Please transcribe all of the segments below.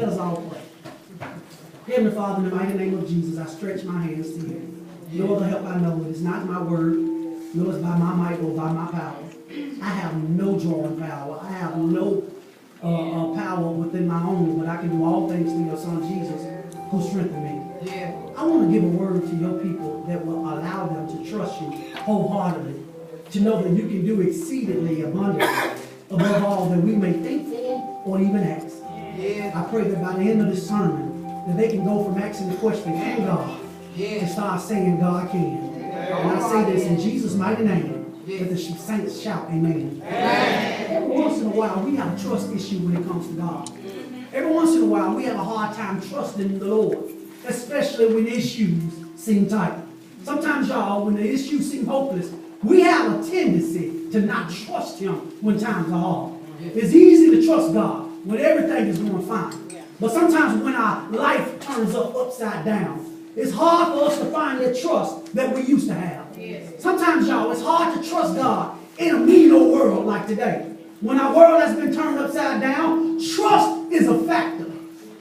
Let us all pray. Heavenly Father, in the mighty name of Jesus, I stretch my hands to you. No other help I know. It is not my word, nor is by my might or by my power. I have no drawing power. I have no power within my own, but I can do all things through your Son Jesus, who strengthened me. Yeah. I want to give a word to your people that will allow them to trust you wholeheartedly, to know that you can do exceedingly abundantly above all that we may think for or even ask. Yeah. I pray that by the end of this sermon, that they can go from asking the question, can God, to start saying, God can. And I say this in Jesus' mighty name, that the saints shout, amen. Every once in a while, we have a trust issue when it comes to God. Every once in a while, we have a hard time trusting the Lord, especially when issues seem tight. Sometimes, y'all, when the issues seem hopeless, we have a tendency to not trust Him when times are hard. It's easy to trust God when everything is going fine. But sometimes when our life turns upside down, it's hard for us to find that trust that we used to have. Sometimes, y'all, it's hard to trust God in a mean old world like today. When our world has been turned upside down, trust is a factor.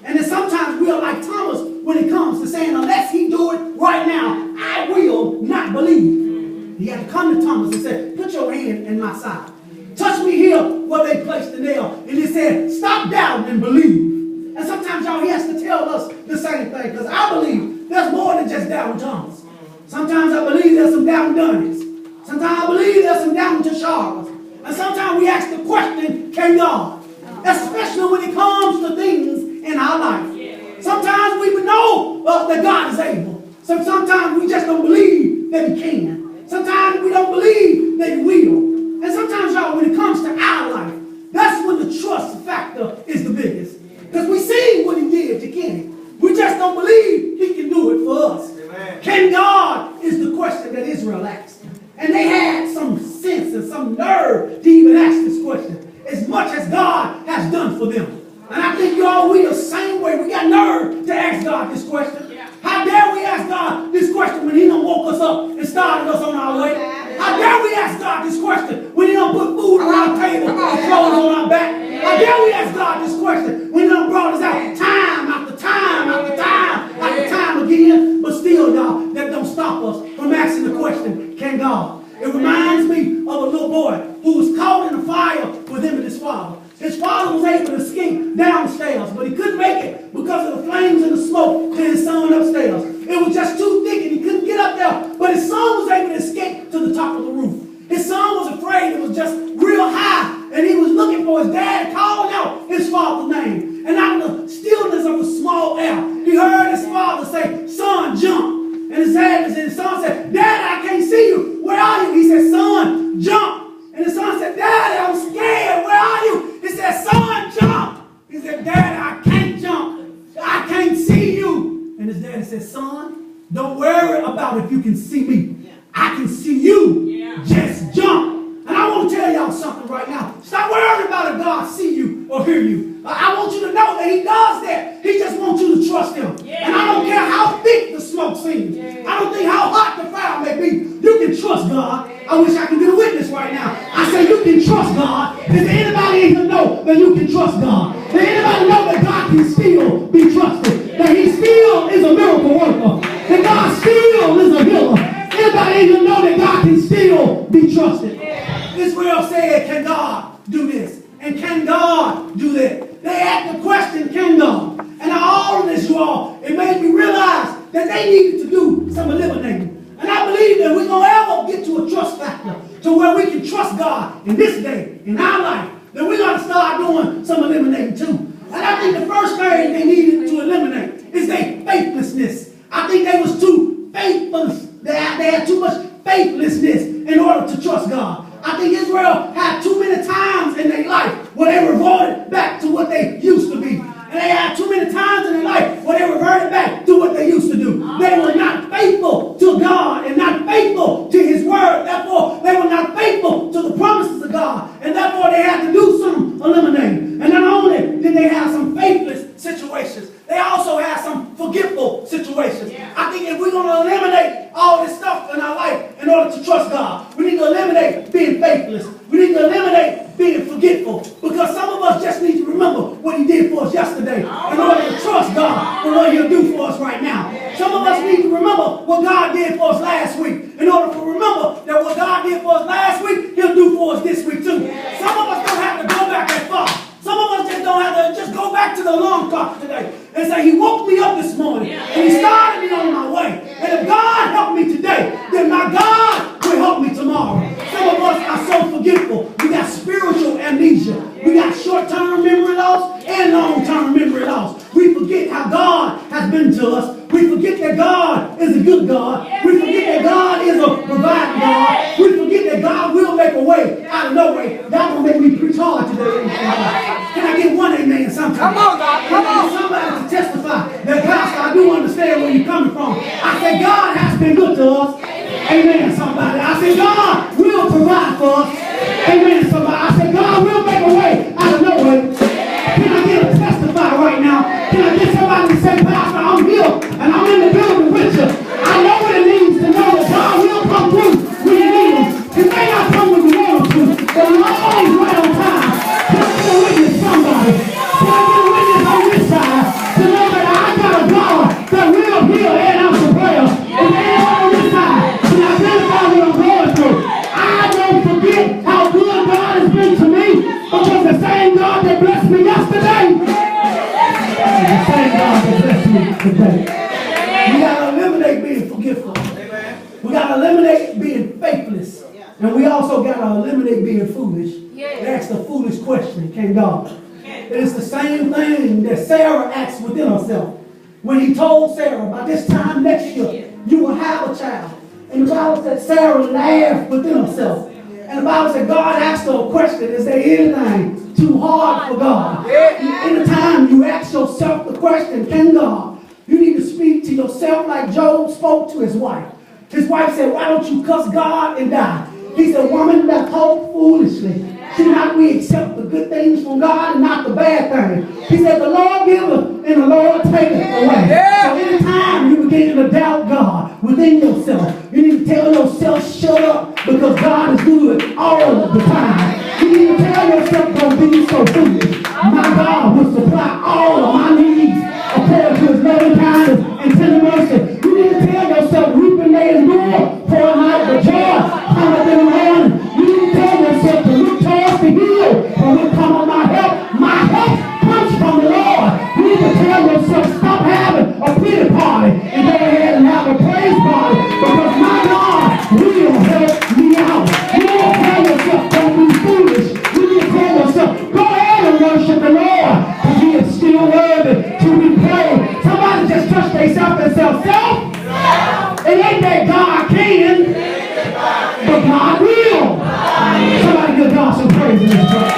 And then sometimes we are like Thomas when it comes to saying, unless He do it right now, I will not believe. He had to come to Thomas and say, put your hand in my side. Touch me here where they placed the nail. And He said, stop doubting and believe. And sometimes, y'all, He has to tell us the same thing, because I believe there's more than just doubting Thomas. Sometimes I believe there's some doubting Dunnies. Sometimes I believe there's some doubting Tasharas. And sometimes we ask the question, can God? Especially when it comes to things in our life. Sometimes we know that God is able. So sometimes we just don't believe that He can. Sometimes we don't believe that He will. And sometimes, y'all, when it comes to our life, that's when the trust factor is the biggest. Because we see what He did to Kenny. We just don't believe He can do it for us. Amen. Can God is the question that Israel asked. And they had some sense and some nerve to even ask this question, as much as God has done for them. And I think y'all, we the same way. We got nerve to ask God this question. Yeah. How dare we ask God this question when He done woke us up and started us on our way? How dare we ask God this question when He done put food on our table and clothes on our back? How dare we ask God this question when He done brought us out time after time after time after time again? But still, y'all, that don't stop us from asking the question, can God? It reminds me of a little boy who was caught in a fire with him and his father. His father was able to escape downstairs, but he couldn't make it because of the flames and the smoke to his son upstairs. It was just too thick and he couldn't get up there, but his son was able to escape to the top of the roof. His son was afraid. It was just real high, and he was looking for his dad, calling out his father's name. And out of the stillness of the small air, he heard his father say, son, jump. And his son said, Dad, I can't see you. Where are you? He said, son, jump. And his son said, Daddy, I'm scared. Where are you? He said, son, jump. He said, Daddy, I can't jump. I can't see you. And his daddy said, son, don't worry about if you can see me. I can see you. Just jump. And I want to tell y'all something right now. Stop worrying about if God see you or hear you. I want you to know that He does that. He just wants you to trust Him. And I don't care how thick the smoke seems. I don't think how hot the fire may be. You can trust God. I wish I could get a witness right now. I say you can trust God. Does anybody even know that you can trust God? Does anybody know that God can still be trusted? That He still is a miracle worker. That God still is a healer. Anybody even know that God can still be trusted? Israel said, can God do this? And can God do that? They asked the question, can God? And all of this, you all, it made me realize that they needed to do some eliminating. And I believe that we're going to ever get to a trust factor to where we can trust God in this day, in our life, that we're going to start doing some eliminating too. And I think the first thing they needed to eliminate is their faithlessness. I think they was too faithless. They had too much faithlessness in order to trust God. I think Israel had too many times in their life where they reverted back to what they used to be. And they had too many times in their life where they reverted back to what they used to do. They were not faithful to God and not faithful to His word. Therefore, they were not faithful to the promises of God. And therefore, they had to do some eliminating. And not only did they have some faithless situations, they also had some forgetful situations. I think if we're going to eliminate all this stuff in our life in order to trust God, we need to eliminate being faithless. We need to eliminate being forgetful, because some of us just need to remember what He did for us yesterday in order what he'll do for us right now. Some of us need to remember what God did for us last week. In order to remember that what God did for us last week, he'll do for us this week too. Some of us don't have to go back that far. Some of us just don't have to just go back to the alarm clock today and say, he woke me up this morning and he started me on my way. And if God helped me today, then my God will help me tomorrow. Some of us are so forgetful. We got spiritual amnesia. We got short-term memory loss and long-term memory loss. We forget how God has been to us. We forget that God is a good God. We forget that God is a providing God. We forget that God will make a way out of no way. That will make me preach hard today. Can I get one amen sometime? Come on, God. Come on. Somebody to testify that, Pastor, I do understand where you're coming from. I said, God has been good to us. Amen, somebody. I said, God will provide for us. Amen, somebody. I said, God will make a way out of no way. Can I get a testify right now? Can I get somebody to say, Pastor, I'm here and I'm in the building with you. I know what it means to know that God will come through when you need him. He may not come when you want him to, but he's always right on time. Can I get a witness, somebody? Can I get a witness on this side to know that I got a God that will heal and answer prayer? And then on this side, can I identify what I'm going through? I don't forget how good God has been to me, because the same God that blessed me yesterday, the same God that blessed me today. We got to eliminate being forgetful. We got to eliminate being faithless. And we also got to eliminate being foolish. Ask the foolish question, can God? It is the same thing that Sarah asked within herself. When he told Sarah, by this time next year, you will have a child. And the Bible said Sarah laughed within herself. And the Bible said God asked her a question, is there anything too hard for God? Anytime you ask yourself the question, can God? You need to speak to yourself like Job spoke to his wife. His wife said, why don't you cuss God and die? He said, woman, that talk foolishly. Should not we accept the good things from God and not the bad things? He said, the Lord giveth and the Lord taketh away. So anytime you begin to doubt God within yourself, you need to tell yourself, shut up, because God is good all of the time. You need to tell yourself, don't be so foolish. My God will supply all of my needs according to his loving kindness and tender mercy. You need to tell yourself, weeping may endure for a night, but joy cometh in the morning. You need to tell yourself to look towards the hill, for will come on my help. My help comes from the Lord. You need to tell yourself, stop having a pity party and go ahead and have a praise party, because my God will help me out. You need to tell yourself, don't be foolish. You need to tell yourself, go ahead and worship the Lord, because he is still worthy to be praised. Somebody just touch themselves and say, self, it ain't that God can, but God will. Somebody give God some praise in this place.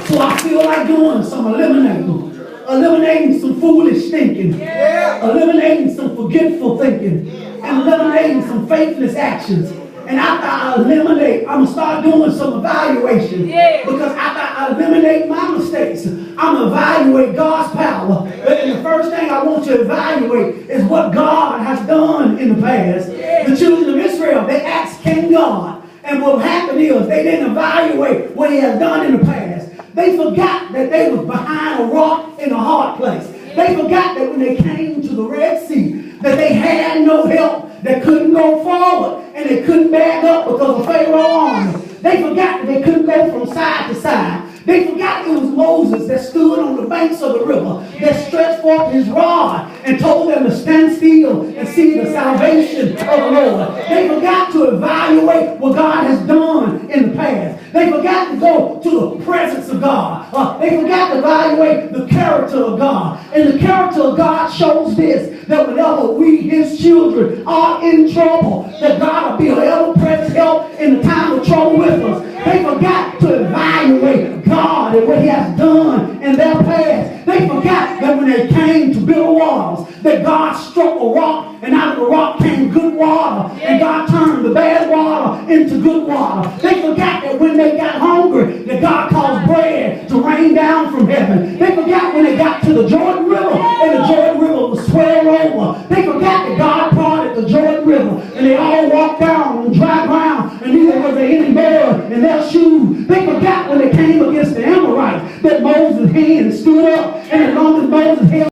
So I feel like doing some eliminating some foolish thinking, eliminating some forgetful thinking, and eliminating some faithless actions. And after I eliminate, I'm going to start doing some evaluation. Because after I eliminate my mistakes, I'm going to evaluate God's power. And the first thing I want to evaluate is what God has done in the past. The children of Israel, they asked, can God? And what happened is they didn't evaluate what he has done in the past. They forgot that they was behind a rock in a hard place. They forgot that when they came to the Red Sea, that they had no help. They couldn't go forward and they couldn't back up because of Pharaoh's army. They forgot that they couldn't go from side to side. They forgot it was Moses that stood on the banks of the river, that stretched forth his rod and told them to stand still and see the salvation of the Lord. They forgot to evaluate what God has done in the past. They forgot to go to the presence of God. They forgot to evaluate the character of God. And the character of God shows this, that whenever we, his children, are in trouble, that God will be an ever-present help in the time of trouble with us. They forgot to evaluate God and what he has done in their past. They forgot that when they came to build walls, that God struck a rock, and out of the rock came good water, and God turned the bad water into good water. They forgot that when they got hungry, that God caused bread to rain down from heaven. They forgot when they got to the Jordan River, and the Jordan River was swelled over. They forgot that God parted the Jordan River, and they all walked down on dry ground, and neither was there any mud in their shoes. They forgot when they came against the Amorites, that Moses' hand stood up, and as long as Moses held